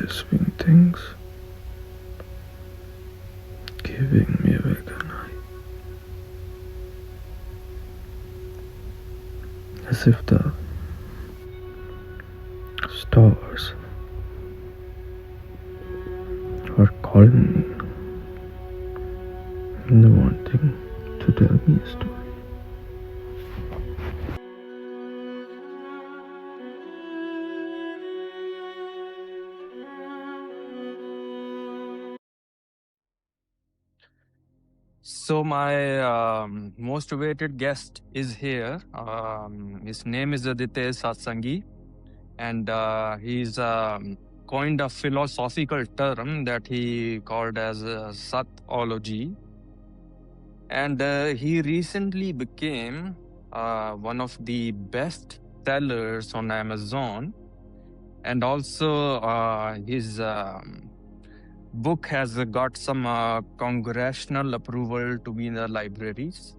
whispering things, giving me awake at night, as if the stars are calling me and wanting to tell me a story. So my most awaited guest is here. His name is Aditya Satsangi, and he's coined a philosophical term that he called as Sattology. And he recently became one of the best sellers on Amazon. And also his book has got some congressional approval to be in the libraries.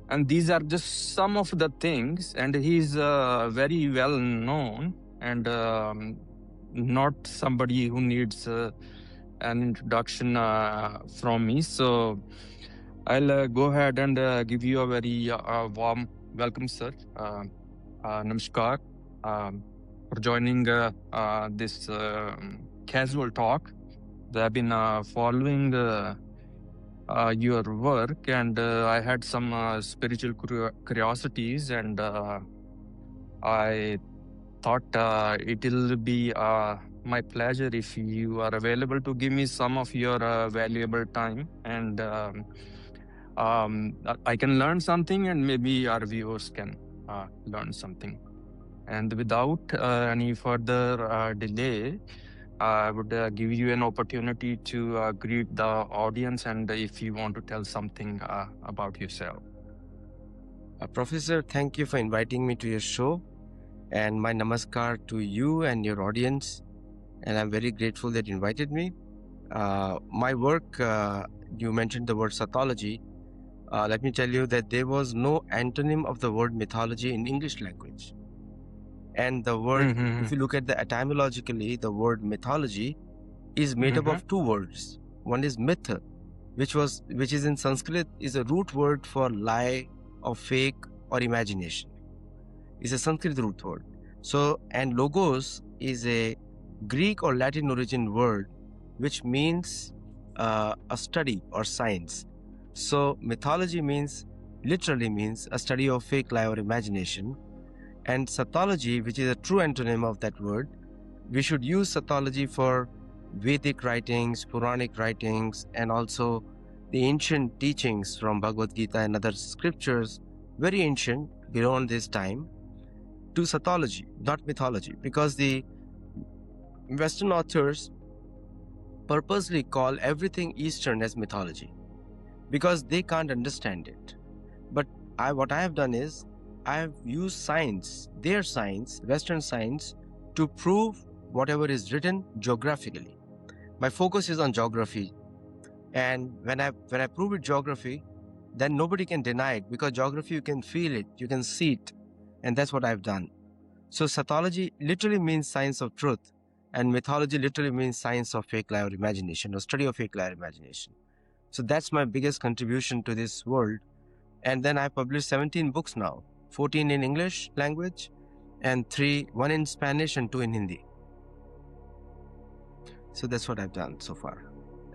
And these are just some of the things. And he's very well known and not somebody who needs an introduction from me. So I'll go ahead and give you a very warm welcome, sir. Namaskar for joining this casual talk. I've been following your work, and I had some spiritual curiosities, and I thought it'll be my pleasure if you are available to give me some of your valuable time, and I can learn something, and maybe our viewers can learn something. And without any further delay, I would give you an opportunity to greet the audience, and if you want to tell something about yourself. Professor, thank you for inviting me to your show, and my namaskar to you and your audience, and I'm very grateful that you invited me. My work, you mentioned the word Sattology. Let me tell you that there was no antonym of the word mythology in English language. And the word, if you look at the etymologically, the word mythology is made up of two words. One is myth, which is in Sanskrit is a root word for lie or fake or imagination. It's a Sanskrit root word. So, and logos is a Greek or Latin origin word which means a study or science. So mythology literally means a study of fake, lie or imagination. And Sattology, which is a true antonym of that word, we should use Sattology for Vedic writings, Puranic writings, and also the ancient teachings from Bhagavad Gita and other scriptures, very ancient, beyond this time, to Sattology, not mythology, because the Western authors purposely call everything Eastern as mythology because they can't understand it. But what I have done is I have used science, their science, Western science, to prove whatever is written geographically. My focus is on geography. And when I prove it geography, then nobody can deny it, because geography, you can feel it, you can see it. And that's what I've done. So Sattology literally means science of truth, and mythology literally means science of fake, lie or imagination, or study of fake, lie or imagination. So that's my biggest contribution to this world. And then I published 17 books now, 14 in English language, and 1 in Spanish and 2 in Hindi. So that's what I've done so far.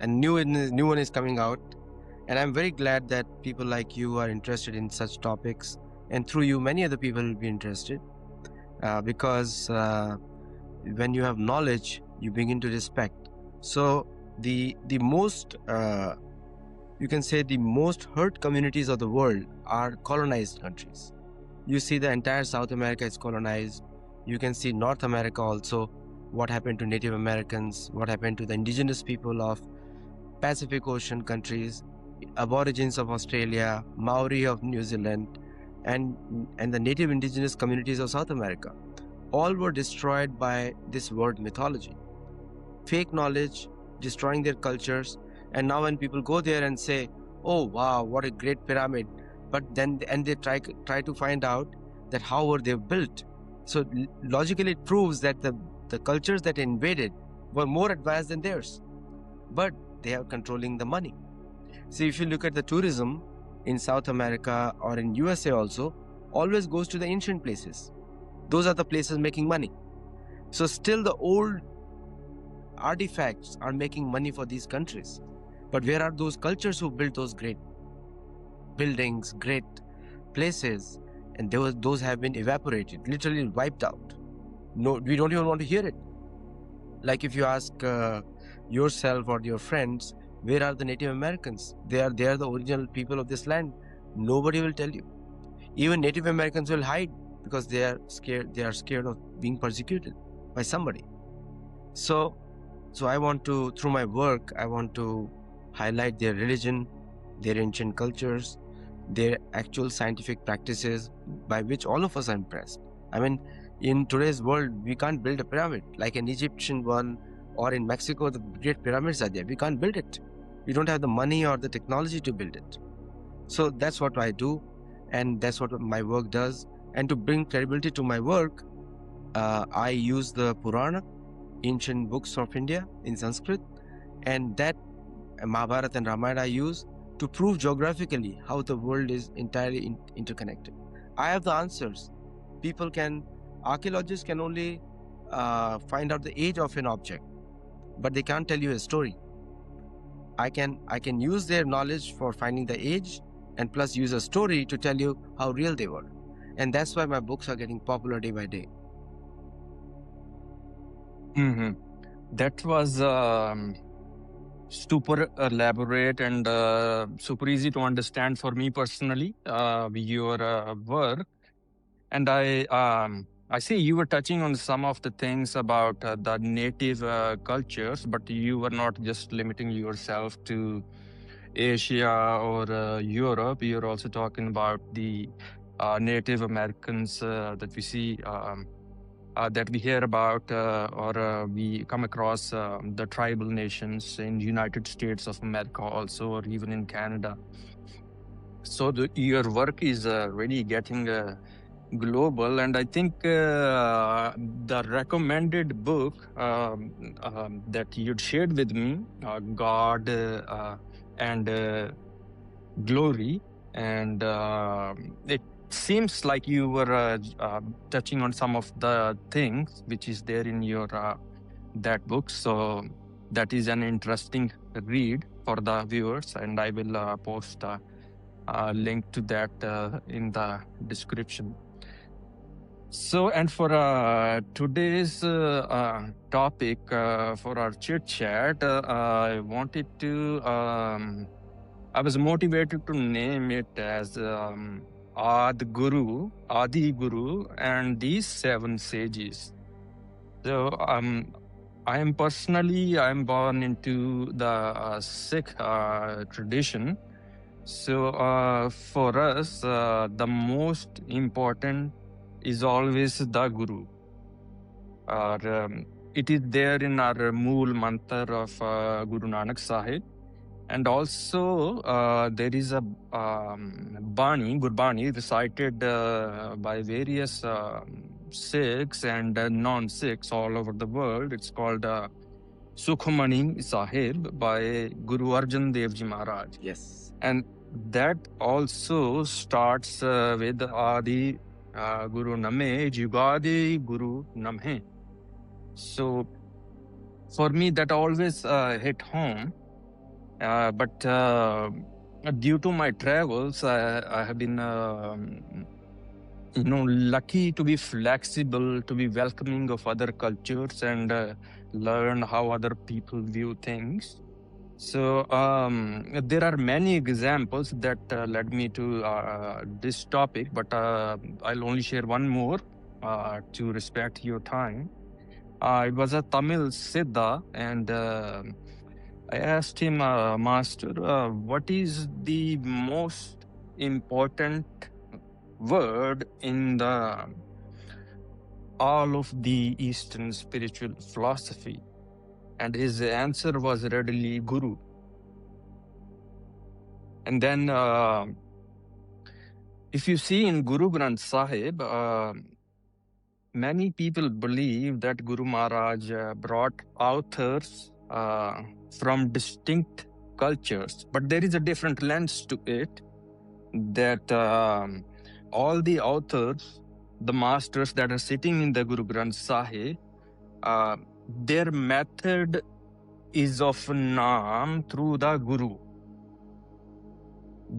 And new one is coming out. And I'm very glad that people like you are interested in such topics. And through you, many other people will be interested. Because when you have knowledge, you begin to respect. So the most, you can say the most hurt communities of the world are colonized countries. You see the entire South America is colonized. You can see North America also, what happened to Native Americans, what happened to the indigenous people of Pacific Ocean countries, Aborigines of Australia, Maori of New Zealand, and the native indigenous communities of South America. All were destroyed by this word mythology. Fake knowledge, destroying their cultures. And now when people go there and say, oh wow, what a great pyramid, but then they try to find out that how were they built. So logically it proves that the cultures that invaded were more advanced than theirs, but they are controlling the money. See, if you look at the tourism in South America or in USA also, always goes to the ancient places. Those are the places making money. So still the old artifacts are making money for these countries. But where are those cultures who built those great buildings, great places? And those have been evaporated, literally wiped out. No, we don't even want to hear it. Like if you ask yourself or your friends, where are the Native Americans? They are the original people of this land. Nobody will tell you. Even Native Americans will hide because they are scared. They are scared of being persecuted by somebody. So I want to, through my work, I want to highlight their religion, their ancient cultures, their actual scientific practices by which all of us are impressed. I mean, in today's world, we can't build a pyramid like an Egyptian one, or in Mexico, the great pyramids are there. We can't build it. We don't have the money or the technology to build it. So that's what I do, and that's what my work does. And to bring credibility to my work, I use the Purana, ancient books of India in Sanskrit, and that Mahabharata and Ramayana I use to prove geographically how the world is entirely interconnected. I have the answers. Archaeologists can only find out the age of an object, but they can't tell you a story. I can use their knowledge for finding the age, and plus use a story to tell you how real they were. And that's why my books are getting popular day by day. Mm-hmm. That was super elaborate and super easy to understand for me personally, your work. And I see you were touching on some of the things about the native cultures, but you were not just limiting yourself to Asia or Europe. You're also talking about the Native Americans that we see, that we hear about, or we come across the tribal nations in United States of America also, or even in Canada. So your work is really getting global, and I think the recommended book that you'd shared with me, God and Glory, and it seems like you were touching on some of the things which is there in your that book. So that is an interesting read for the viewers, and I will post a link to that in the description. So, and for today's topic for our chit chat, I wanted to, I was motivated to name it as Ādi Guru, and these 7 sages. So, I am born into the Sikh tradition. So, for us, the most important is always the Guru. It is there in our Mool Mantra of Guru Nanak Sahib. And also, there is a Gurbani recited by various Sikhs and non-Sikhs all over the world. It's called Sukhmani Sahib by Guru Arjan Dev Ji Maharaj. Yes. And that also starts with Ādi Guru Name, Jugadi Guru Namhe. So for me, that always hit home. But due to my travels, I have been, lucky to be flexible, to be welcoming of other cultures, and learn how other people view things. So there are many examples that led me to this topic, but I'll only share one more to respect your time. It was a Tamil Siddha, and I asked him, Master, what is the most important word in all of the Eastern spiritual philosophy? And his answer was readily Guru. And then if you see in Guru Granth Sahib, many people believe that Guru Maharaj brought authors from distinct cultures, but there is a different lens to it, that all the authors, the masters that are sitting in the Guru Granth Sahib, their method is of Naam through the Guru.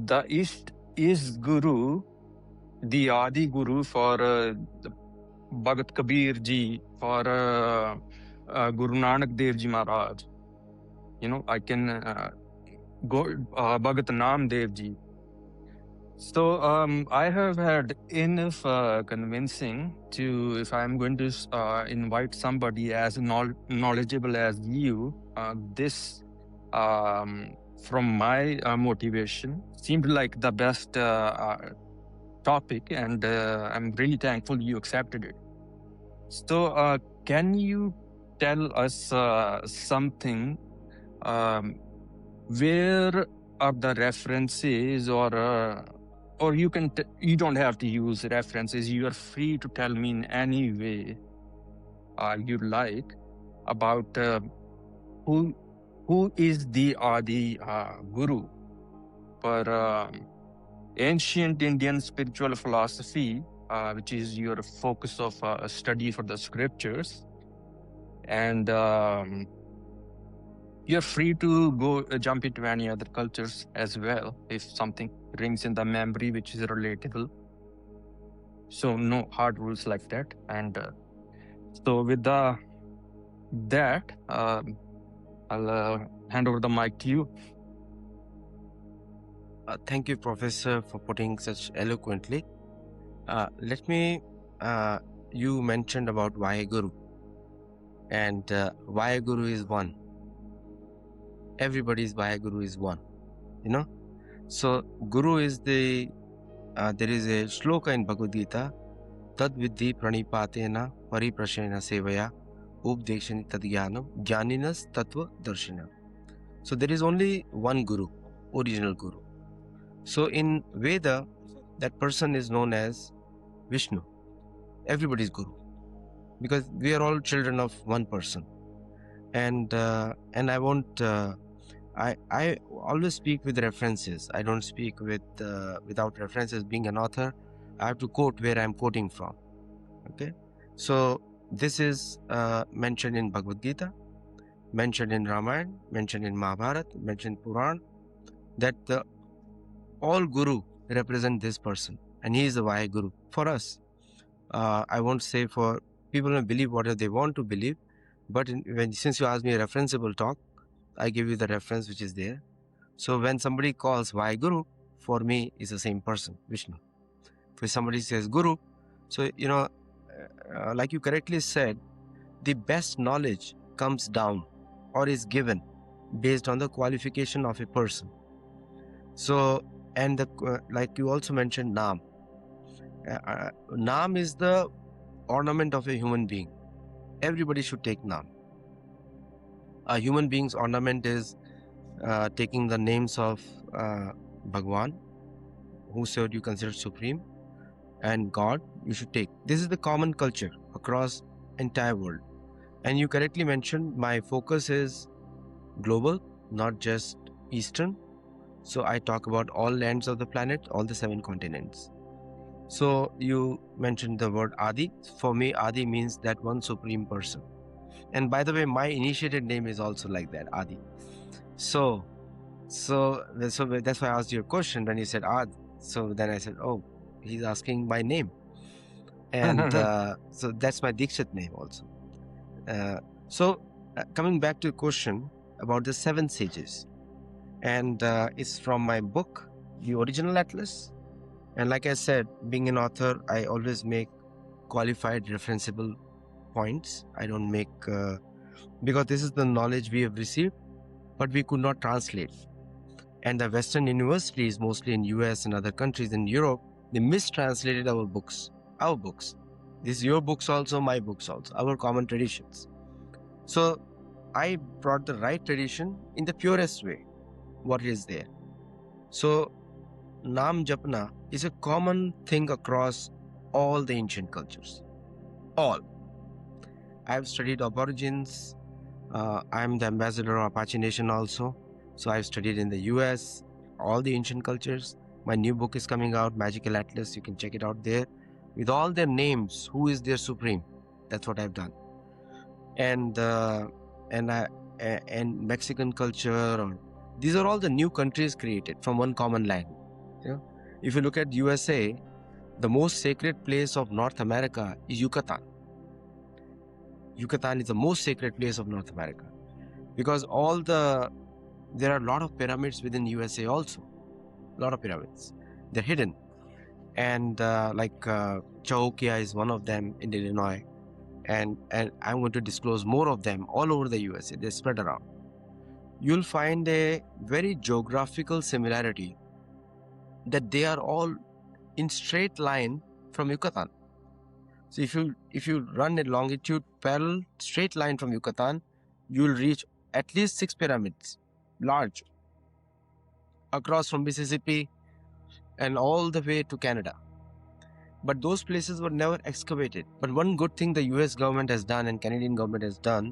The East is Guru, the Ādi Guru for the Bhagat Kabir ji, for Guru Nanak Dev ji Maharaj. I can go Bhagat Nam Dev ji. So I have had enough convincing to, if I'm going to invite somebody as knowledgeable as you, this from my motivation seemed like the best topic, and I'm really thankful you accepted it. So can you tell us something, where are the references, or you can you don't have to use references, you are free to tell me in any way you like about who is the Ādi Guru for ancient Indian spiritual philosophy, which is your focus of study for the scriptures. And you're free to go jump into any other cultures as well if something rings in the memory which is relatable. So no hard rules like that. And so with that, I'll hand over the mic to you. Thank you, Professor, for putting such eloquently. Let me, you mentioned about Vaheguru, and Vaheguru is one. Everybody's Vaheguru is one, So Guru is there is a shloka in Bhagavad Gita, Tad Vidhi Pranipatena Pariprashena Sevaya Updekshani Tadgyanam Jnaninas Tattva Darshana. So there is only one Guru, original Guru. So in Veda, that person is known as Vishnu. Everybody's Guru, because we are all children of one person. And I won't. I always speak with references. I don't speak without references. Being an author, I have to quote where I'm quoting from. Okay, so this is mentioned in Bhagavad Gita, mentioned in Ramayana, mentioned in Mahabharata, mentioned in Puran, that all Guru represent this person, and he is the Vaheguru for us. I won't say for people who believe whatever they want to believe, but since you asked me a referenceable talk, I give you the reference which is there. So when somebody calls Vaheguru, for me is the same person, Vishnu. If somebody says Guru, so like you correctly said, the best knowledge comes down or is given based on the qualification of a person. So, and like you also mentioned, Naam. Naam is the ornament of a human being. Everybody should take Naam. A human being's ornament is taking the names of Bhagwan, whosoever you consider supreme, and God, you should take. This is the common culture across entire world. And you correctly mentioned my focus is global, not just Eastern. So I talk about all lands of the planet, all the 7 continents. So you mentioned the word Ādi. For me, Ādi means that one supreme person. And by the way, my initiated name is also like that, Ādi. So that's why I asked you a question when you said Ādi. So then I said, oh, he's asking my name. And so that's my Dikshit name also. So coming back to the question about the 7 sages. And it's from my book, The Original Atlas. And like I said, being an author, I always make qualified referenceable points. I don't make, because this is the knowledge we have received, but we could not translate. And the Western universities, mostly in US and other countries in Europe, they mistranslated our books. This is your books also, my books also, our common traditions. So I brought the right tradition in the purest way, what is there. So Naam Japna is a common thing across all the ancient cultures. all. I have studied Aborigines. I am the ambassador of Apache Nation also. So I've studied in the US, all the ancient cultures. My new book is coming out, Magical Atlas. You can check it out there. With all their names, who is their supreme? That's what I've done. And Mexican culture, or these are all the new countries created from one common land. You know? If you look at USA, the most sacred place of North America is Yucatan. Yucatan is the most sacred place of North America because there are a lot of pyramids within USA also. A lot of pyramids. They're hidden. And Cahokia is one of them in Illinois. And I'm going to disclose more of them all over the USA. They're spread around. You'll find a very geographical similarity that they are all in straight line from Yucatan. So if you run a longitude parallel straight line from Yucatan, you'll reach at least 6 pyramids, large, across from Mississippi and all the way to Canada. But those places were never excavated. But one good thing the US government has done and Canadian government has done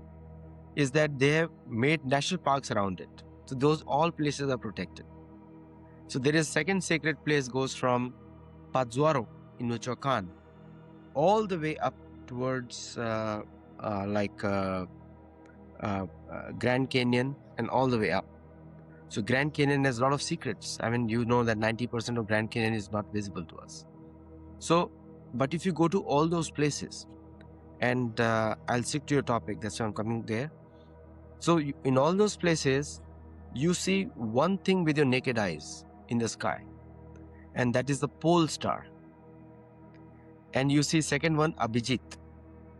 is that they have made national parks around it. So those all places are protected. So there is second sacred place goes from Pátzcuaro in Michoacán all the way up towards Grand Canyon and all the way up. So Grand Canyon has a lot of secrets. I mean, you know that 90% of Grand Canyon is not visible to us. So, but if you go to all those places, and I'll stick to your topic, that's why I'm coming there. So in all those places, you see one thing with your naked eyes in the sky, and that is the pole star. And you see second one, Abhijit.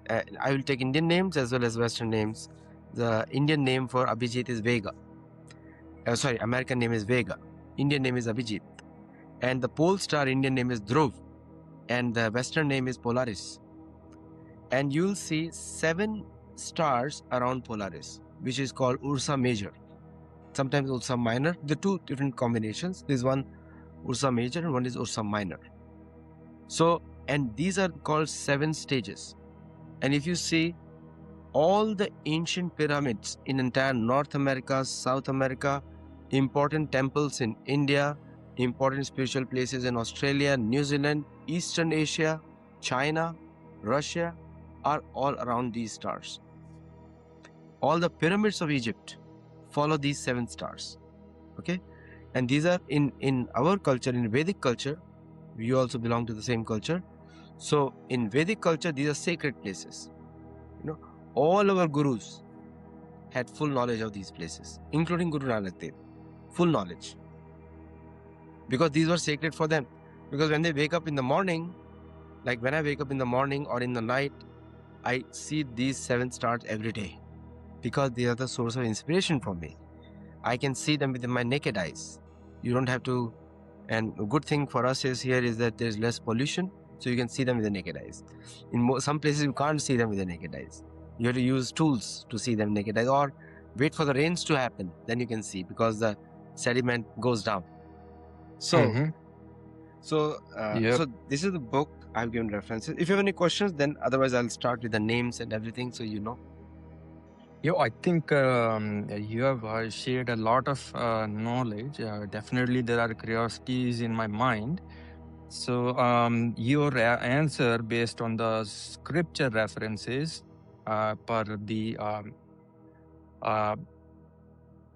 I will take Indian names as well as Western names. The Indian name for Abhijit is Vega. American name is Vega. Indian name is Abhijit. And the pole star Indian name is Dhruva. And the Western name is Polaris. And you'll see 7 stars around Polaris, which is called Ursa Major. Sometimes Ursa Minor. The 2 different combinations. This one Ursa Major and one is Ursa Minor. So, and these are called 7 stages. And if you see all the ancient pyramids in entire North America, South America, important temples in India, important spiritual places in Australia, New Zealand, Eastern Asia, China, Russia, are all around these stars. All the pyramids of Egypt follow these 7 stars. Okay? And these are in our culture, in Vedic culture, we also belong to the same culture. So in Vedic culture, these are sacred places. You know, all our gurus had full knowledge of these places, including Guru Nanak Dev. Full knowledge. Because these were sacred for them. Because when they wake up in the morning, like when I wake up in the morning or in the night, I see these 7 stars every day. Because they are the source of inspiration for me. I can see them with my naked eyes. You don't have to. And a good thing for us is that there's less pollution, so you can see them with the naked eyes. In some places you can't see them with the naked eyes. You have to use tools to see them naked eyes, or wait for the rains to happen, then you can see, because the sediment goes down. So, so this is the book I've given references. If you have any questions, then otherwise I'll start with the names and everything, so you know. I think you have shared a lot of knowledge. Definitely, there are curiosities in my mind. So, your answer based on the scripture references per the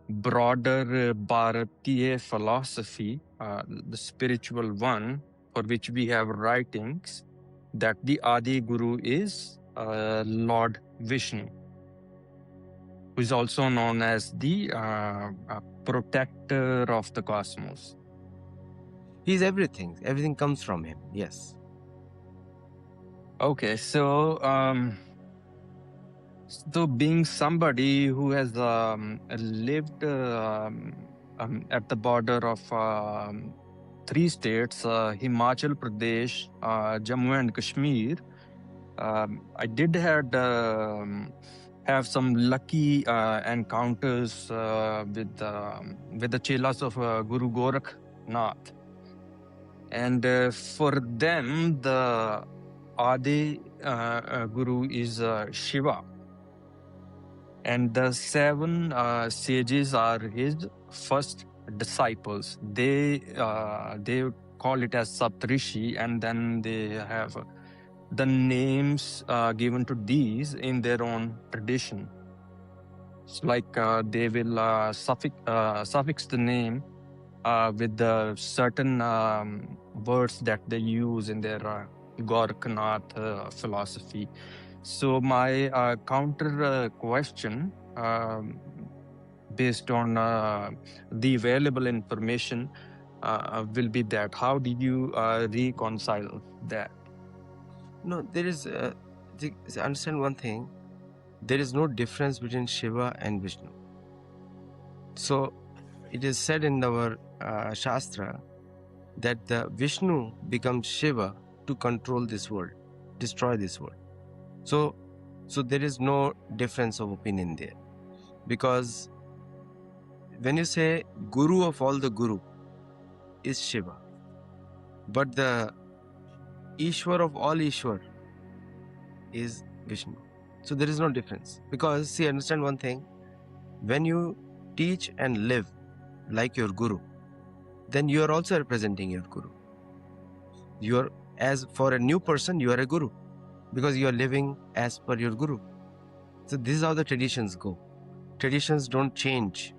broader Bharatiya philosophy, the spiritual one, for which we have writings, that the Ādi Guru is Lord Vishnu, who is also known as the protector of the cosmos. He's everything. Everything comes from him. Yes. Okay, so being somebody who has lived at the border of 3 states, Himachal Pradesh, Jammu and Kashmir, I did have some lucky encounters with the chelas of Guru Gorakhnath. And for them, the Ādi guru is Shiva, and the 7 sages are his first disciples. They call it as Saptarishi, and then they have the names given to these in their own tradition. It's like they will suffix the name with the certain words that they use in their Goraknath philosophy. So my counter question, based on the available information, will be that how did you reconcile that? No, there is, understand one thing, there is no difference between Shiva and Vishnu. So it is said in our Shastra that the Vishnu becomes Shiva to control this world, destroy this world. So there is no difference of opinion there. Because when you say Guru of all the Guru is Shiva, but the Ishwar of all Ishwar is Vishnu. So there is no difference. Because, see, understand one thing, when you teach and live like your Guru, then you are also representing your Guru. You are, as for a new person, you are a Guru, because you are living as per your Guru. So this is how the traditions go. Traditions don't change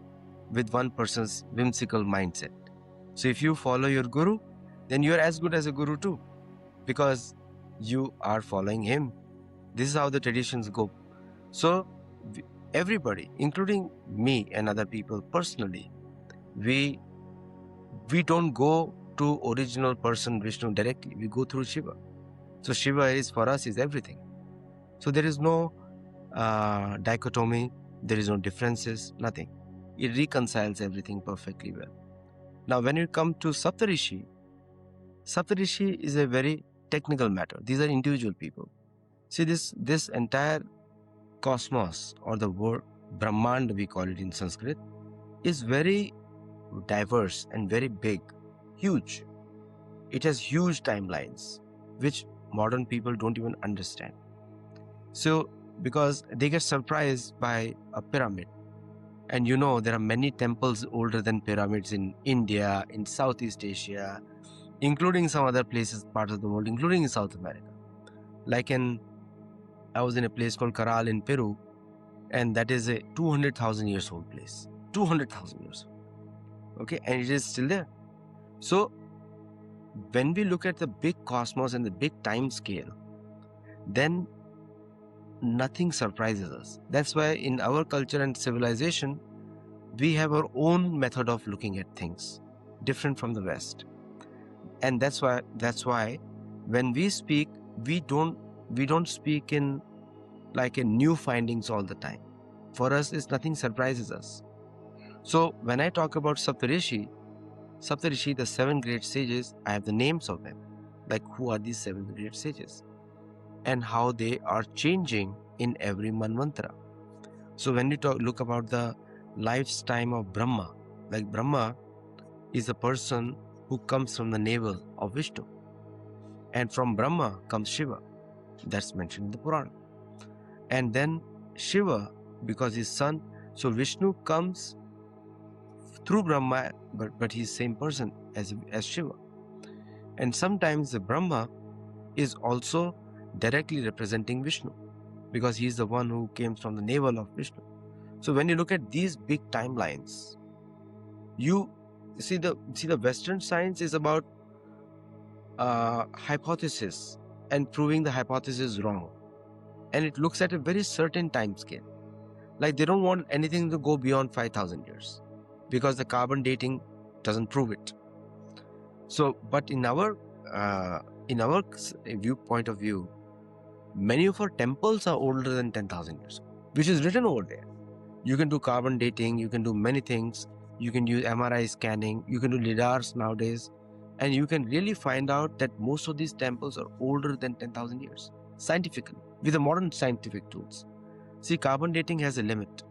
with one person's whimsical mindset. So if you follow your Guru, then you are as good as a Guru too, because you are following him. This is how the traditions go. So everybody, including me and other people personally, we don't go to original person Vishnu directly. We go through Shiva. So Shiva is, for us, is everything. So there is no dichotomy, there is no differences, nothing. It reconciles everything perfectly well. Now when you come to Saptarishi, Saptarishi is a very technical matter. These are individual people. See, this entire cosmos, or the word Brahmand we call it in Sanskrit, is very diverse and very big, huge. It has huge timelines, which modern people don't even understand. So, because they get surprised by a pyramid, and you know there are many temples older than pyramids in India, in Southeast Asia, including some other places, parts of the world, including in South America. Like I was in a place called Caral in Peru, and that is a 200,000 years old place. 200,000 years old. Okay, and it is still there. So when we look at the big cosmos and the big time scale, then nothing surprises us. That's why in our culture and civilization, we have our own method of looking at things, different from the West. And that's why when we speak, we don't speak in like a new findings all the time. For us, it's nothing surprises us. So when I talk about Saptarishi, the 7 great sages, I have the names of them. Like, who are these 7 great sages? And how they are changing in every Manvantara. So when you look about the lifetime of Brahma, like Brahma is a person who comes from the navel of Vishnu. And from Brahma comes Shiva. That's mentioned in the Purana. And then Shiva, because his son, so Vishnu comes through Brahma, but he's same person as Shiva. And sometimes the Brahma is also directly representing Vishnu, because he's the one who came from the navel of Vishnu. So when you look at these big timelines, you see the Western science is about hypothesis and proving the hypothesis wrong. And it looks at a very certain time scale. Like, they don't want anything to go beyond 5,000 years, because the carbon dating doesn't prove it. So, but in our viewpoint of view, many of our temples are older than 10,000 years, which is written over there. You can do carbon dating, you can do many things, you can use MRI scanning, you can do lidars nowadays, and you can really find out that most of these temples are older than 10,000 years, scientifically, with the modern scientific tools. See, carbon dating has a limit,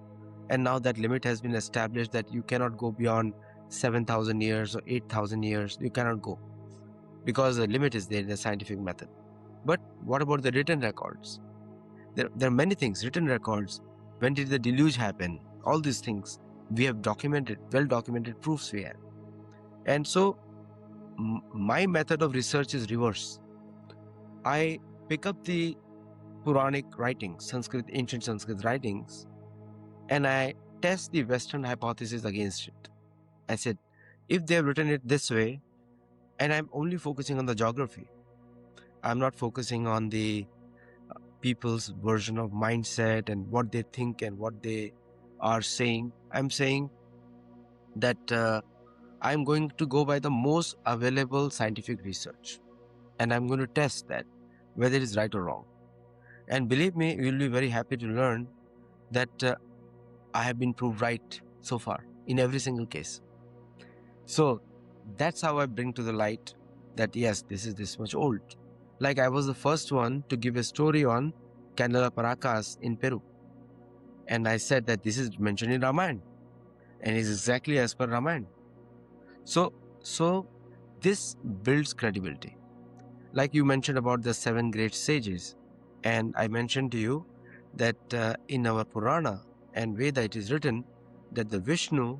and now that limit has been established that you cannot go beyond 7,000 years or 8,000 years. You cannot go, because the limit is there in the scientific method. But what about the written records? There are many things, written records. When did the deluge happen? All these things we have documented, well-documented proofs we have. And so my method of research is reverse. I pick up the Puranic writings, ancient Sanskrit writings, and I test the Western hypothesis against it. I said, if they have written it this way, and I'm only focusing on the geography, I'm not focusing on the people's version of mindset and what they think and what they are saying. I'm saying that I'm going to go by the most available scientific research, and I'm going to test that, whether it is right or wrong. And believe me, you'll be very happy to learn that I have been proved right so far in every single case. So that's how I bring to the light that yes, this is this much old. Like I was the first one to give a story on Candela Paracas in Peru. And I said that this is mentioned in Ramayana. And it's exactly as per Ramayana. So this builds credibility. Like you mentioned about the 7 great sages. And I mentioned to you that in our Purana and Veda it is written that the Vishnu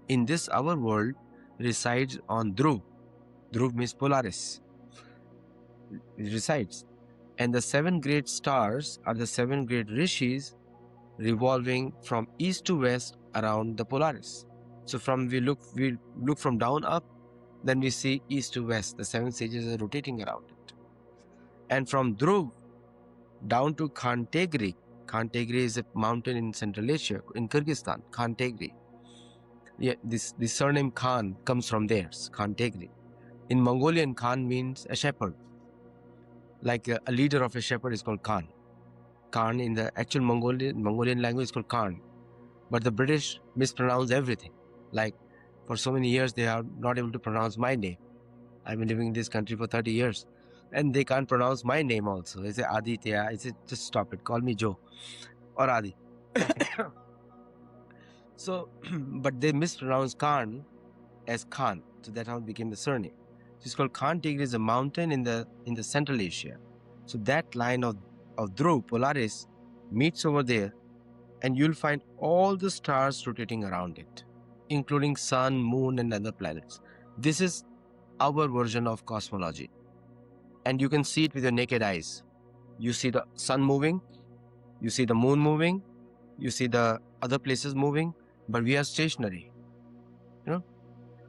in this our world resides on Dhruva. Dhruva means Polaris. It resides. And the 7 great stars are the 7 great rishis revolving from east to west around the Polaris. So we look from down up, then we see east to west. The 7 sages are rotating around it. And from Dhruva down to Khantegri. Khantegri is a mountain in Central Asia, in Kyrgyzstan. Khantegri. Yeah, the surname Khan comes from there, Khantegri. In Mongolian, Khan means a shepherd. Like a leader of a shepherd is called Khan. Khan in the actual Mongolian language is called Khan. But the British mispronounce everything. Like for so many years, they are not able to pronounce my name. I've been living in this country for 30 years. And they can't pronounce my name also. They say Aditya. I say, just stop it. Call me Joe or Adi. So, but they mispronounce Khan as Khan. So that's how it became the surname. So it's called Khantegri, is a mountain in the Central Asia. So that line of Dhruva, Polaris, meets over there, and you'll find all the stars rotating around it, including sun, moon, and other planets. This is our version of cosmology. And you can see it with your naked eyes. You see the sun moving, you see the moon moving, you see the other places moving, but we are stationary.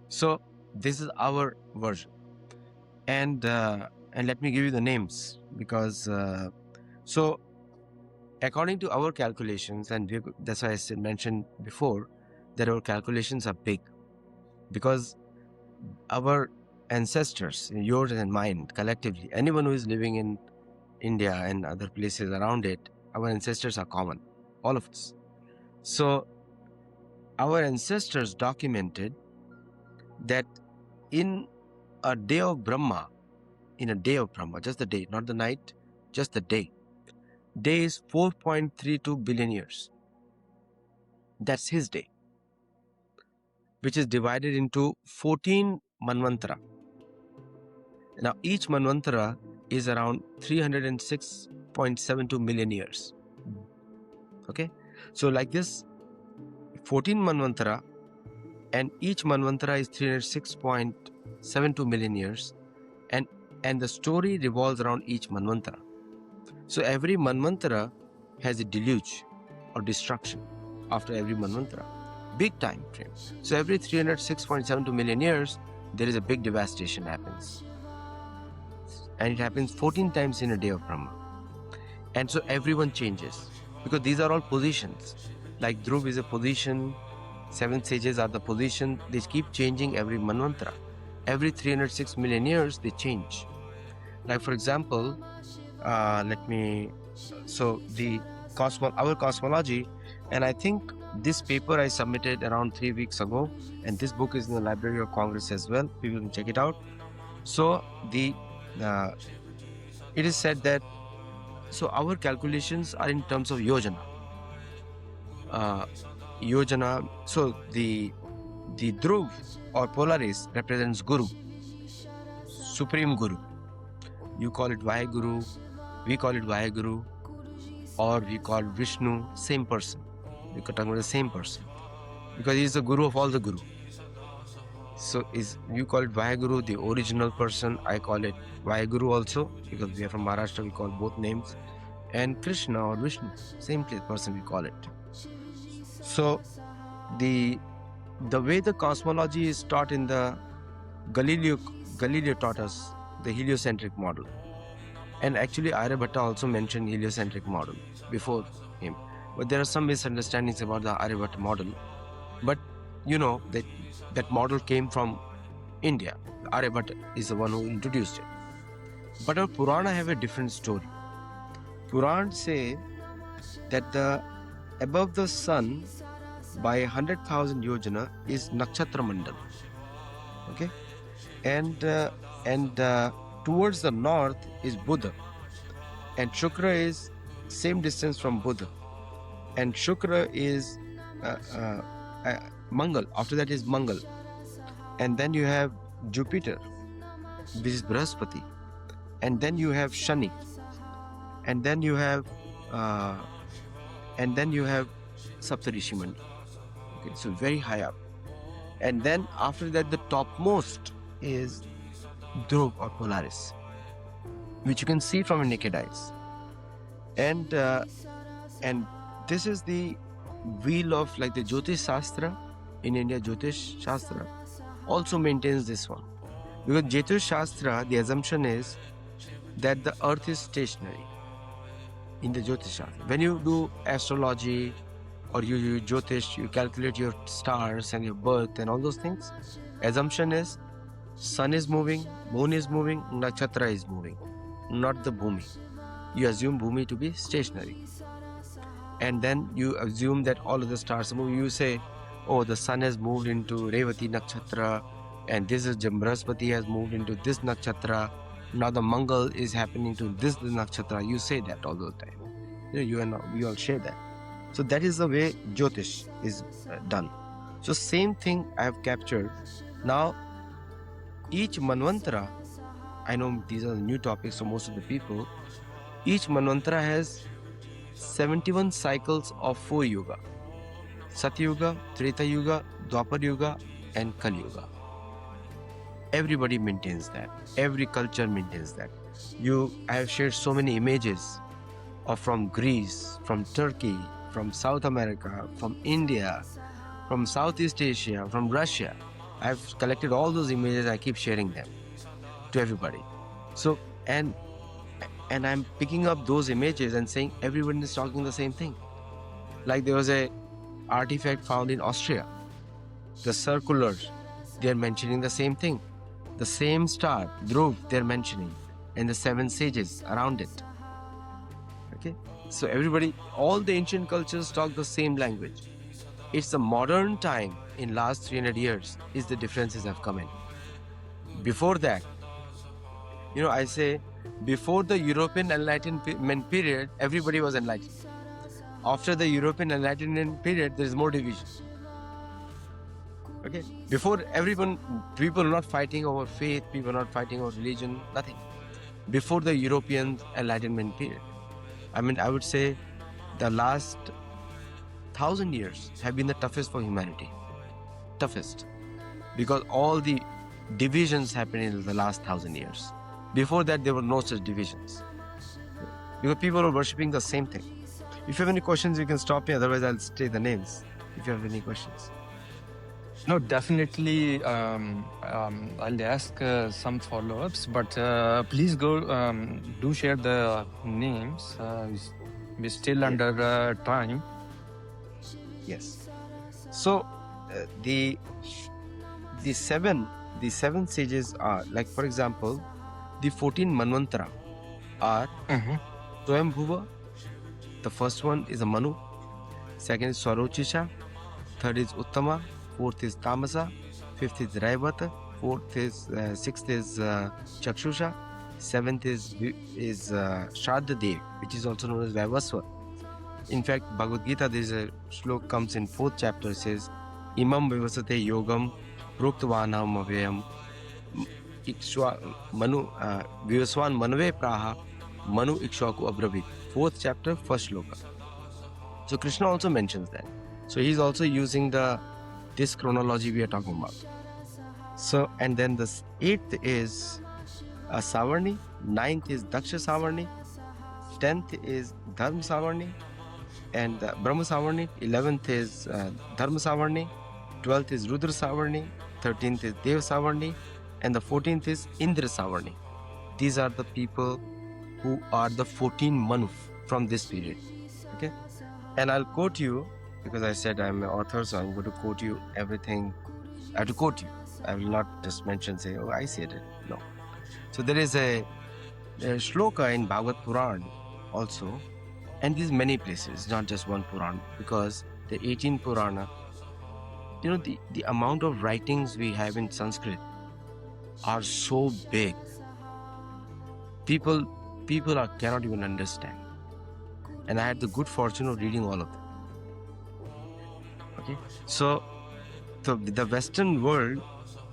So this is our version. And let me give you the names, because so according to our calculations, and that's why I mentioned before that our calculations are big, because our ancestors, yours and mine, collectively, anyone who is living in India and other places around it, our ancestors are common, all of us. So our ancestors documented that in a day of Brahma, just the day, not the night, just the day is 4.32 billion years. That's his day, which is divided into 14 Manvantara. Now, each Manvantara is around 306.72 million years. Okay? So like this, 14 Manvantara, and each Manvantara is 306.72 million years, and the story revolves around each Manvantara. So every Manvantara has a deluge or destruction after every Manvantara. Big time frame. So every 306.72 million years, there is a big devastation happens. And it happens 14 times in a day of Brahma. And so everyone changes, because these are all positions. Like Dhruva is a position, 7 sages are the position. They keep changing every Manvantara. Every 306 million years, they change. Like for example, our cosmology, and I think this paper I submitted around 3 weeks ago, and this book is in the Library of Congress as well. People can check it out. So it is said that our calculations are in terms of yojana. So the Dhruva or Polaris represents Guru, Supreme Guru. You call it Vaheguru, we call it Vaheguru, or we call Vishnu, same person. We're talking about the same person. Because he is the Guru of all the Guru. So you call it Vaheguru, the original person. I call it Vaheguru also, because we are from Maharashtra, we call both names. And Krishna or Vishnu, same person we call it. So the way the cosmology is taught in the Galileo taught us the heliocentric model. And actually Aryabhatta also mentioned heliocentric model before him. But there are some misunderstandings about the Aryabhatta model. But you know that model came from India. Aryabhatta is the one who introduced it. But our Purana have a different story. Purana say that above the sun by 100,000 yojana is Nakshatra Mandal. Okay? And towards the north is Buddha. And Shukra is same distance from Buddha. And Shukra is Mangal. After that is Mangal. And then you have Jupiter, which is Brahaspati. And then you have Shani. And then you have Saptarishi Mandal. Okay, so very high up. And then after that, the topmost is Dhruva or Polaris, which you can see from your naked eyes. And this is the wheel of, like the Jyotiṣa in India, Jyotiṣa also maintains this one. Because Jyotiṣa, the assumption is that the earth is stationary in the Jyotiṣa. When you do astrology or you Jyotish, you calculate your stars and your birth and all those things, assumption is sun is moving, moon is moving, nakshatra is moving, not the bhumi. You assume bhumi to be stationary. And then you assume that all of the stars are moving. You say, oh, the sun has moved into Revati nakshatra, and this is Jambraspati has moved into this nakshatra. Now the Mangal is happening to this nakshatra. You say that all the time. You and we all share that. So that is the way Jyotish is done. So same thing I have captured. Now each Manvantara, I know these are the new topics for most of the people, each Manvantara has 71 cycles of 4 yuga. Satyuga, Treta Yuga, Dwapar Yuga and Kali Yuga. Everybody maintains that. Every culture maintains that. I have shared so many images from Greece, from Turkey, from South America, from India, from Southeast Asia, from Russia. I have collected all those images. I keep sharing them to everybody. So, and I'm picking up those images and saying everyone is talking the same thing. Like there was a artifact found in Austria. The circulars, they are mentioning the same thing. The same star, Dhruva, they are mentioning. And the 7 sages around it. Okay? So everybody, all the ancient cultures talk the same language. It's the modern time in last 300 years is the differences have come in. Before that, I say, before the European Enlightenment period, everybody was enlightened. After the European Enlightenment period, there is more division. Okay? Before people are not fighting over faith, people are not fighting over religion, nothing. Before the European Enlightenment period. I would say the last 1,000 years have been the toughest for humanity. Toughest. Because all the divisions happened in the last 1,000 years. Before that, there were no such divisions. Because people are worshipping the same thing. If you have any questions, you can stop me. Otherwise, I'll say the names. If you have any questions. No, definitely. I'll ask some follow-ups, but please go. Do share the names. We're still under time. Yes. So the seven sages are, like, for example, the 14 Manvantara are Swayambhuva. The first one is a Manu. Second is Swarocisha. Third is Uttama. Fourth is Tamasa. Fifth is Raivata. Sixth is Chakshusha. Seventh is Shraddha, which is also known as Vaivasva. In fact, Bhagavad Gita, there is a slok comes in 4th chapter. It says, Imam Vivasate Yogam Proktavanam Avyayam Vivaswan Manve Praha Manu Ikshwaku Abravit. 4th chapter, 1st shloka. So Krishna also mentions that. So he's also using this chronology we are talking about. So, and then the 8th is Savarni, 9th is Daksha Savarni, 10th is Dharma Savarni, and Brahma Savarni, 11th is Dharma Savarni, 12th is Rudra Savarni, 13th is Dev Savarni, and the 14th is Indra Savarni. These are the people who are the 14 Manu from this period. Okay? And I'll quote you, because I said I'm an author, so I'm going to quote you everything. I have to quote you. I will not just mention, say, oh, I said it. No. So there is a shloka in Bhagavad Puran also, and these many places, not just one Puran, because the 18 Purana, the amount of writings we have in Sanskrit are so big. People cannot even understand. And I had the good fortune of reading all of them. Okay, so the Western world,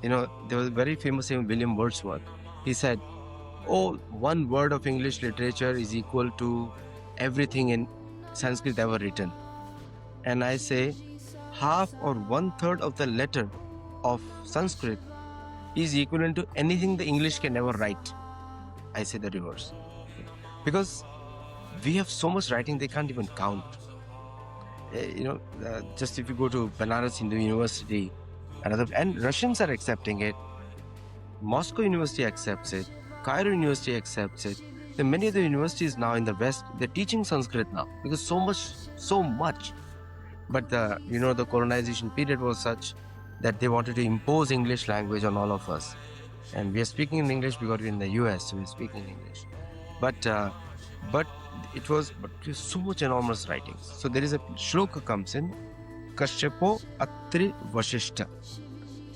there was a very famous saying, William Wordsworth. He said, "Oh, one word of English literature is equal to everything in Sanskrit ever written." And I say, half or 1/3 of the letter of Sanskrit is equivalent to anything the English can ever write. I say the reverse. Because we have so much writing they can't even count. Just if you go to Banaras Hindu University, and Russians are accepting it, Moscow University accepts it, Cairo University accepts it. There are many other universities now in the West, they're teaching Sanskrit now because so much. But the colonization period was such that they wanted to impose English language on all of us. And we are speaking in English because we're in the US, so we're speaking in English. But it was so much enormous writings. So there is a shloka comes in, Kashyapo Atri Vashishta,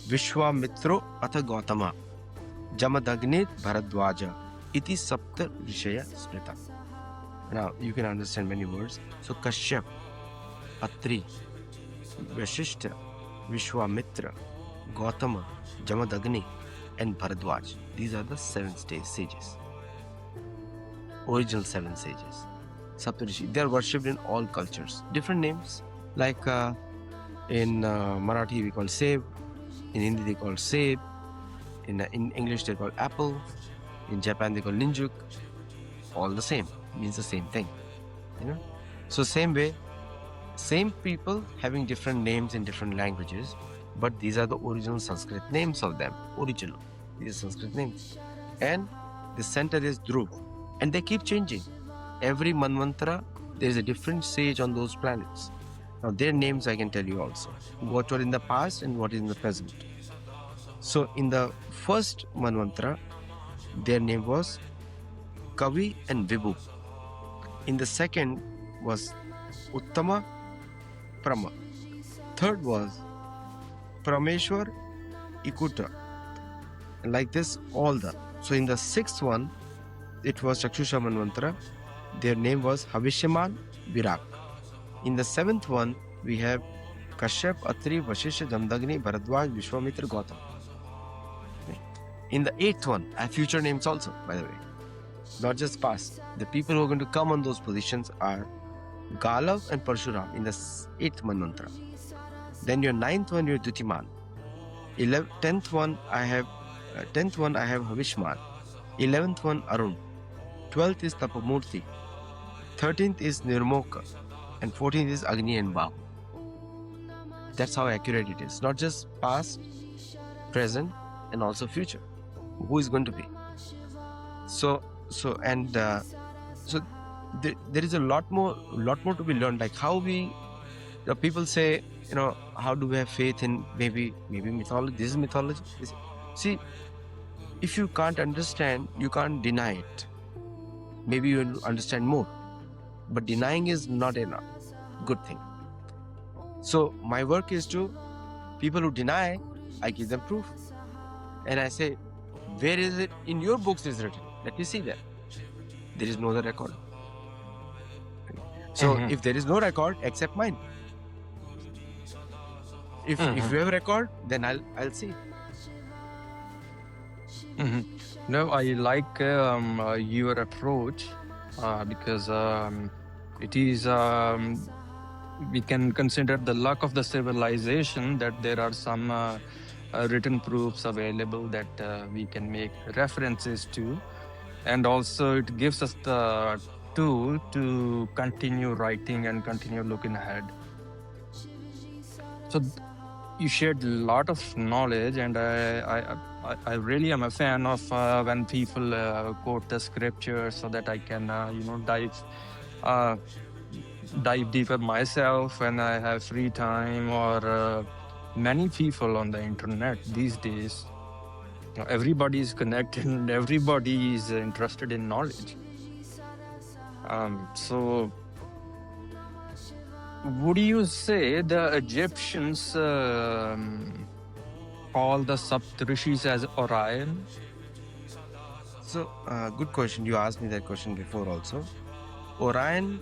Vishwamitro Atha Gautama, Jamadagnit Bharadwaja, Iti Saptarishaya Smrita. Now you can understand many words. So Kashyap, Atri, Vashishta, Vishwamitra, Gautama, Jamadagni, and Bharadwaj. These are the 7 sages. Original 7 sages. Saptarishi. They are worshipped in all cultures. Different names. Like in Marathi we call Seb. In Hindi they call Seb. In English they call apple. In Japan they call Ninjuk. All the same. Means the same thing. So same way, same people having different names in different languages, but these are the original Sanskrit names of them. Original. These are Sanskrit names. And the center is Dhruva. And they keep changing. Every Manvantara, there is a different sage on those planets. Now their names I can tell you also. What were in the past and what is in the present. So in the first Manvantara, their name was Kavi and Vibhu. In the second was Uttama, Prama. Third was Prameshwar, Ikuta. And like this, all the. So in the 6th one, it was Chakshusha Manvantara. Their name was Havishyaman, Virak. In the 7th one, we have Kashyap, Atri, Vashisha, Jamdagni, Bharadwaj, Vishwamitra, Gautam. In the 8th one, I have future names also, by the way. Not just past. The people who are going to come on those positions are Galav and Parshuram in the 8th Manvantara. Then your 9th one, you have Dutiman. 10th one, I have Havishman. 11th one, Arun. 12th is Tapamurti. 13th is Nirmoka. And 14th is Agni and Bahu. That's how accurate it is. Not just past, present, and also future. Who is going to be? So there is a lot more to be learned. Like how people say, how do we have faith in maybe mythology? This is mythology. See, if you can't understand, you can't deny it. Maybe you will understand more. But denying is not a good thing. So my work is to people who deny, I give them proof. And I say, where is it in your books is written? Let me see that. There is no other record. So if there is no record, accept mine. If you have a record, then I'll see. Mhm. No, I like your approach because it is, we can consider the luck of the civilization that there are some written proofs available that we can make references to. And also, it gives us the tool to continue writing and continue looking ahead. So, you shared a lot of knowledge, and I really am a fan of when people quote the scripture so that I can uh, dive deeper myself when I have free time. Or many people on the internet these days, everybody is connected and everybody is interested in knowledge. So would you say the Egyptians call the Saptarishis as Orion? So, good question. You asked me that question before also. Orion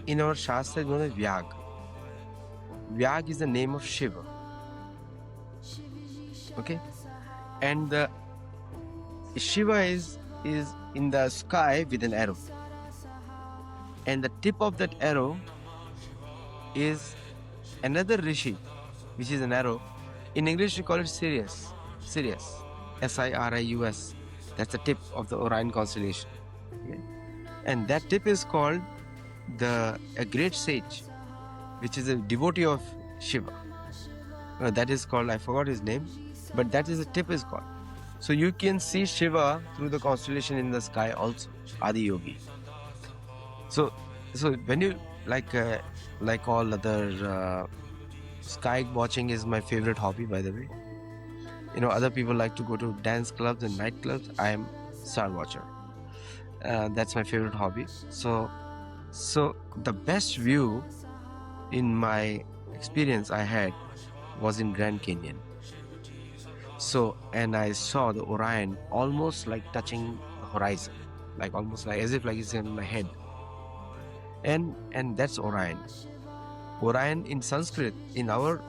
in our Shastra is known as Vyagh. Vyagh is the name of Shiva. Okay? And the Shiva is in the sky with an arrow. And the tip of that arrow is another Rishi, which is an arrow. In English, we call it Sirius. Sirius. Sirius. That's the tip of the Orion constellation. Okay? And that tip is called a great sage, which is a devotee of Shiva. That is called, I forgot his name, but that is the tip is called. So you can see Shiva through the constellation in the sky also, Ādi Yogi. So when you like all other sky watching is my favorite hobby, by the way. Other people like to go to dance clubs and nightclubs. I am star watcher. That's my favorite hobby. So the best view in my experience I had was in Grand Canyon. And I saw the Orion almost like touching the horizon, like almost like as if like it's in my head. And that's Orion. Orion in Sanskrit, in our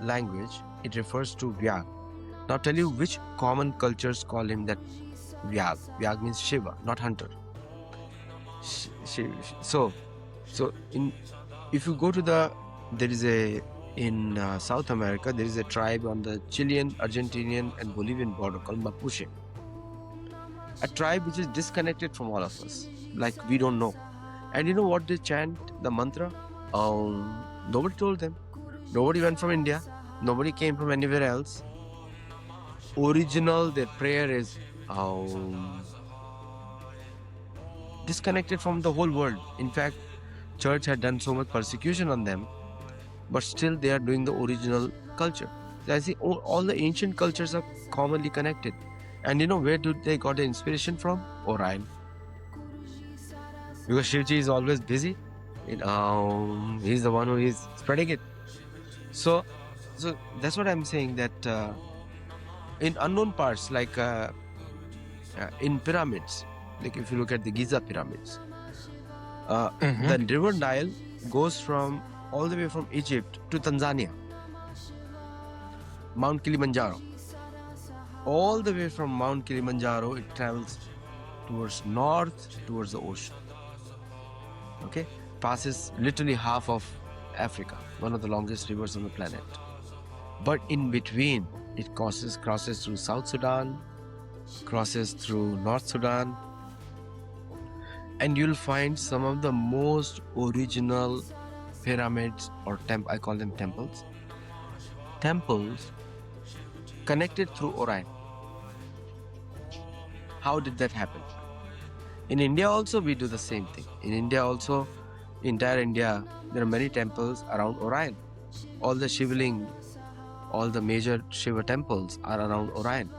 language, it refers to Vyagh. Now tell you which common cultures call him that Vyagh. Vyagh means Shiva, not hunter. So if you go to in South America, there is a tribe on the Chilean, Argentinian and Bolivian border called Mapuche. A tribe which is disconnected from all of us, like we don't know. And you know what they chant, the mantra? Nobody told them. Nobody went from India. Nobody came from anywhere else. Original, their prayer is disconnected from the whole world. In fact, church had done so much persecution on them, but still they are doing the original culture. So I see all the ancient cultures are commonly connected. And where do they got the inspiration from? Orion. Because Shivji is always busy. He's the one who is spreading it. So that's what I'm saying, that in unknown parts, like in pyramids, like if you look at the Giza pyramids, the river Nile goes from all the way from Egypt to Tanzania, Mount Kilimanjaro. All the way from Mount Kilimanjaro, it travels towards north, towards the ocean. Okay, passes literally half of Africa, one of the longest rivers on the planet. But in between, it crosses through South Sudan, crosses through North Sudan, and you'll find some of the most original pyramids or I call them temples connected through Orion. How did that happen? In India also we do the same thing. In India also, entire India, there are many temples around Orion. All the Shivling, all the major Shiva temples are around Orion.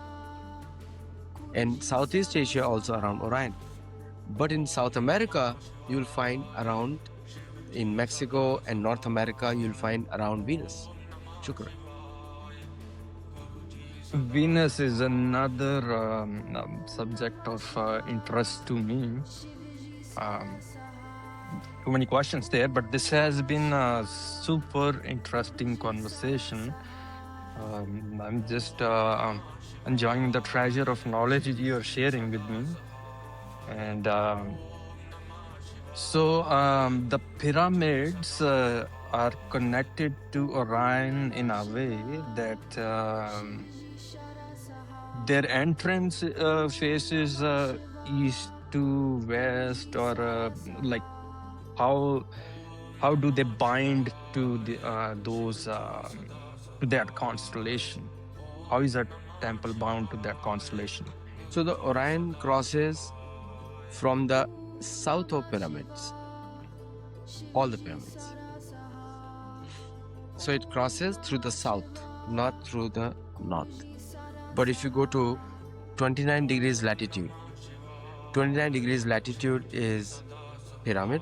And Southeast Asia also around Orion. But in South America, you'll find around, in Mexico and North America, you'll find around Venus, Shukra. Venus is another subject of interest to me. Too many questions there, but this has been a super interesting conversation. I'm just enjoying the treasure of knowledge you're sharing with me. And the pyramids are connected to Orion in a way that their entrance faces east to west, or like how do they bind to those to that constellation? How is that temple bound to that constellation? So the Orion crosses from the south of pyramids, all the pyramids. So it crosses through the south, not through the north. But if you go to 29 degrees latitude, 29 degrees latitude is pyramid,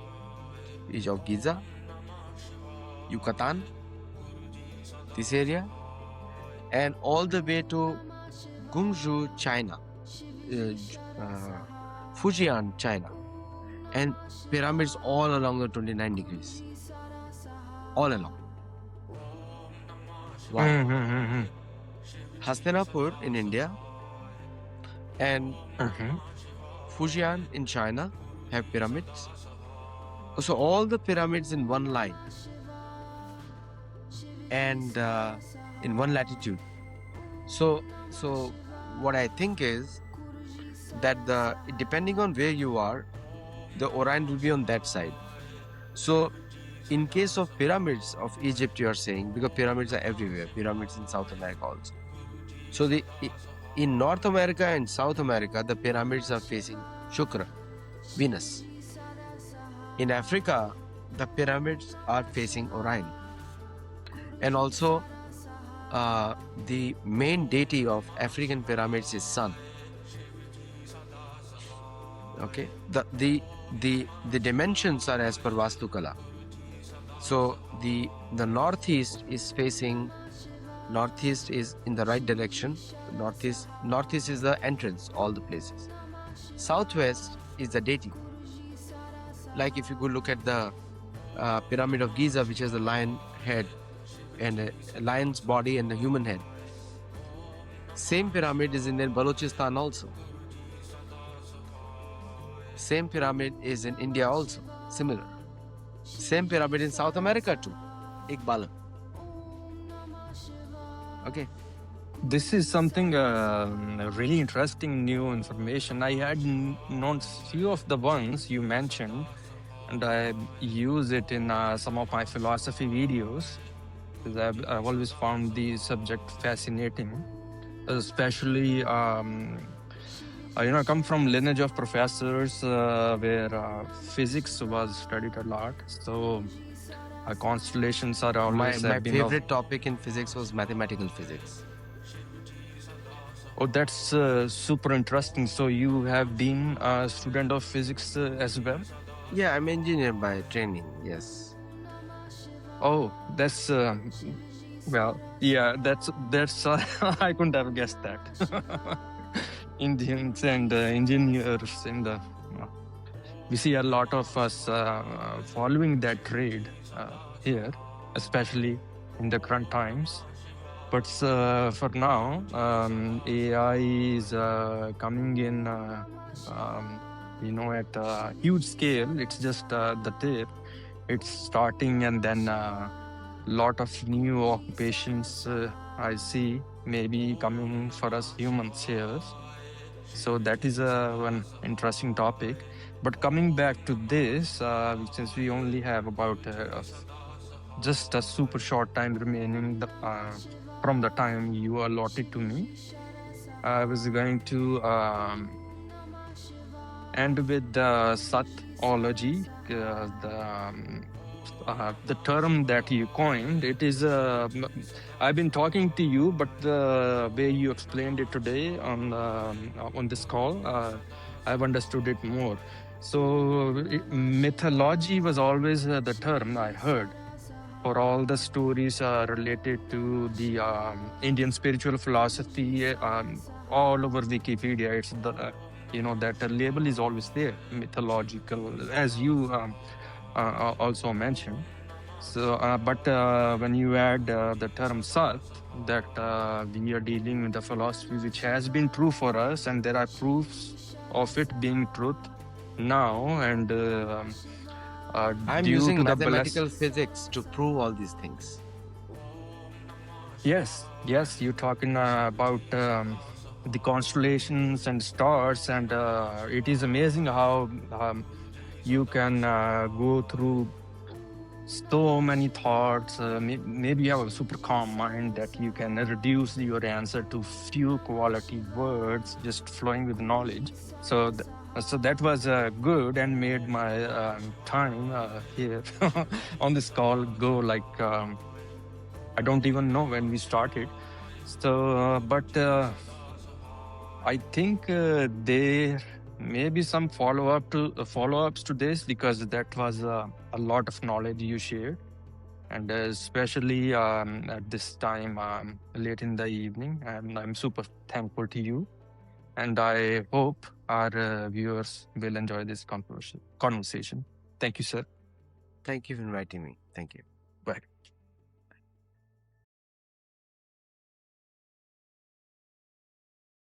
is of Giza, Yucatan, this area, and all the way to Guangzhou, China, Fujian, China, and pyramids all along the 29 degrees, all along. Wow. Hastinapur in India and Fujian in China have pyramids. So all the pyramids in one line and in one latitude. So what I think is that depending on where you are, the Orion will be on that side. So in case of pyramids of Egypt, you are saying, because pyramids are everywhere, pyramids in South America also. So in North America and South America, the pyramids are facing Shukra, Venus. In Africa, the pyramids are facing Orion. And also, the main deity of African pyramids is Sun. Okay, the dimensions are as per Vastu Kala. So the northeast is facing, northeast is in the right direction. Northeast is the entrance, all the places. Southwest is the deity. Like if you go look at the pyramid of Giza, which has the lion head and a lion's body and a human head. Same pyramid is in Balochistan also. Same pyramid is in India also, similar. Same pyramid in South America too, ek balan. Okay. This is something really interesting new information. I had known few of the ones you mentioned, and I use it in some of my philosophy videos, because I've always found the subject fascinating, especially I come from lineage of professors where physics was studied a lot. So constellations are always my favorite topic in physics was mathematical physics. Oh, that's super interesting. So you have been a student of physics as well? Yeah, I'm an engineer by training, yes. Oh, that's well, yeah, that's I couldn't have guessed that. Indians and engineers in the we see a lot of us following that trade here, especially in the current times. But for now, AI is coming in, at a huge scale. It's just the tip. It's starting, and then lot of new occupations I see maybe coming for us humans here. So that is one interesting topic. But coming back to this, since we only have about just a super short time remaining from the time you allotted to me, I was going to end with the Sattology, the term that you coined. It is I've been talking to you, but the way you explained it today on this call, I've understood it more. So mythology was always the term I heard for all the stories related to the Indian spiritual philosophy. All over Wikipedia, it's the that label is always there, mythological, as you also mentioned. So, but when you add the term Sat, that we are dealing with the philosophy which has been true for us, and there are proofs of it being truth now, and I'm due using to the mathematical physics to prove all these things. Yes, you're talking about the constellations and stars, and it is amazing how you can go through so many thoughts. Maybe you have a super calm mind that you can reduce your answer to few quality words, just flowing with knowledge. So, so that was good and made my time here on this call go like. I don't even know when we started. So, but I think there may be some follow-ups to this, because that was a lot of knowledge you shared, and especially at this time late in the evening. And I'm super thankful to you. And I hope our viewers will enjoy this conversation. Thank you, sir. Thank you for inviting me. Thank you.